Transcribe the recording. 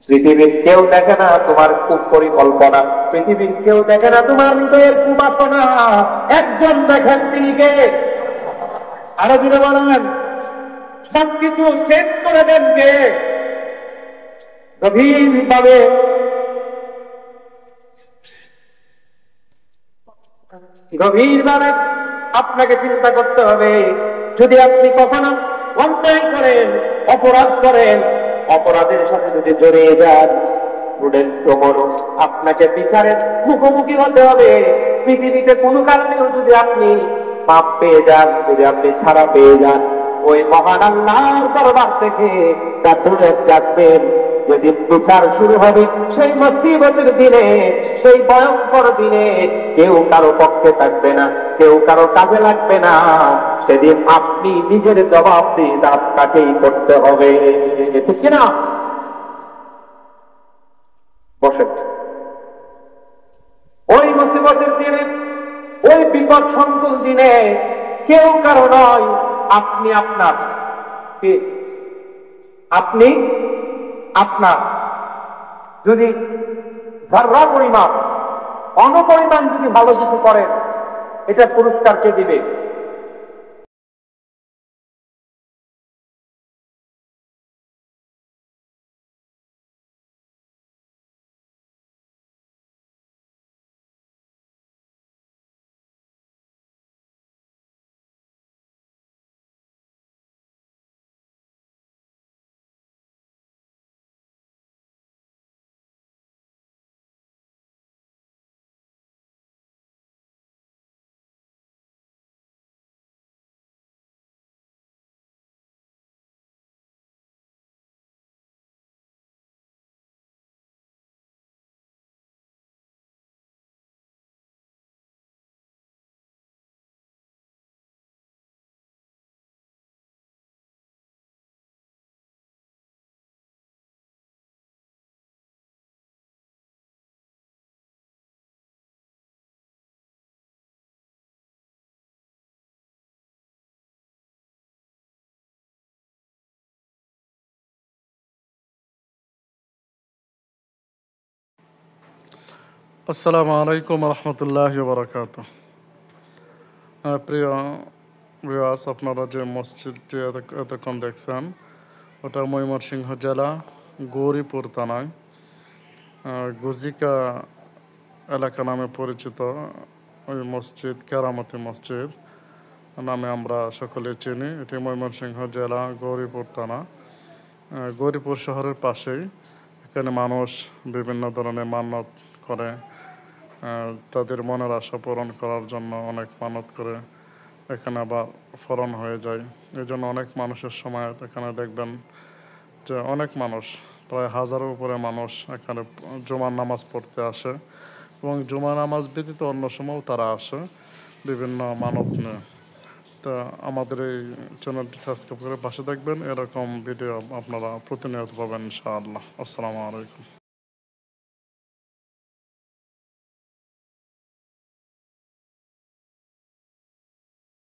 পৃথিবীর কেউ দেখে না তোমার পরিকল্পনা, পৃথিবীর কেউ দেখে না তোমার হৃদয়ের কুবাসনা। একজন দেখেন, তিনি কে? আরো দিনে বলেন, সবকিছু শেষ করে দেন কে? গভীরভাবে গভীরভাবে আপনাকে চিন্তা করতে হবে। যদি আপনি কখনো অন্যায় করেন, অপরাধ করেন, অপরাধের সাথে যদি জড়িয়ে যান, আপনাকে বিচারের মুখোমুখি হতে হবে। পৃথিবীতে কোনো কারণেও যদি আপনি পাপ পেয়ে যান, যদি আপনি ছাড়া পেয়ে যান, ওই মহান আল্লাহর দরবার থেকে তা দূরে যাবেন। যেদিন বিচার শুরু হবে, সেই মুসিবতের দিনে, সেই ভয়ঙ্কর দিনে কেউ কারো পক্ষে থাকবে না, কেউ কারো কাজে লাগবে না। সেদিন আপনি নিজের জবাবদিহি আপনাকেই করতে হবে, ঠিক কিনা? বসেন। ওই মুসিবতের দিনে, ওই বিপদ সংকুল দিনে কেউ কারো নয়, আপনি আপনার। আপনি আপনার যদি যারা পরিমাণ, অনপরিমাণ যদি ভালো কিছু করেন, এটা পুরস্কার কে দিবে? আসসালামু আলাইকুম রহমতুল্লাহি ওয়া বারাকাতুহু। প্রিয় ভিউয়ার্স, আপনারা যে মসজিদটি এতক্ষণ দেখছেন, ওটা ময়মনসিংহ জেলা গৌরীপুর থানায় গুজিকা এলাকা নামে পরিচিত ওই মসজিদ কেরামতি মসজিদ নামে আমরা সকলে চিনি। এটি ময়মনসিংহ জেলা গৌরীপুর থানা, গৌরীপুর শহরের পাশেই। এখানে মানুষ বিভিন্ন ধরনের মান্যত করে, তাদের মনের আশা পূরণ করার জন্য অনেক মানত করে, এখানে আবার পূরণ হয়ে যায়। এই জন্য অনেক মানুষের সময় এখানে দেখবেন যে অনেক মানুষ, প্রায় 1000-এর উপরে মানুষ এখানে জুমার নামাজ পড়তে আসে, এবং জুমার নামাজ ব্যতীত অন্য সময়ও তারা আসে বিভিন্ন মানত নিয়ে। তা আমাদের এই চ্যানেলটি সাবস্ক্রাইব করে পাশে দেখবেন, এরকম ভিডিও আপনারা প্রতিনিয়ত পাবেন ইনশাআল্লাহ। আসসালামু আলাইকুম।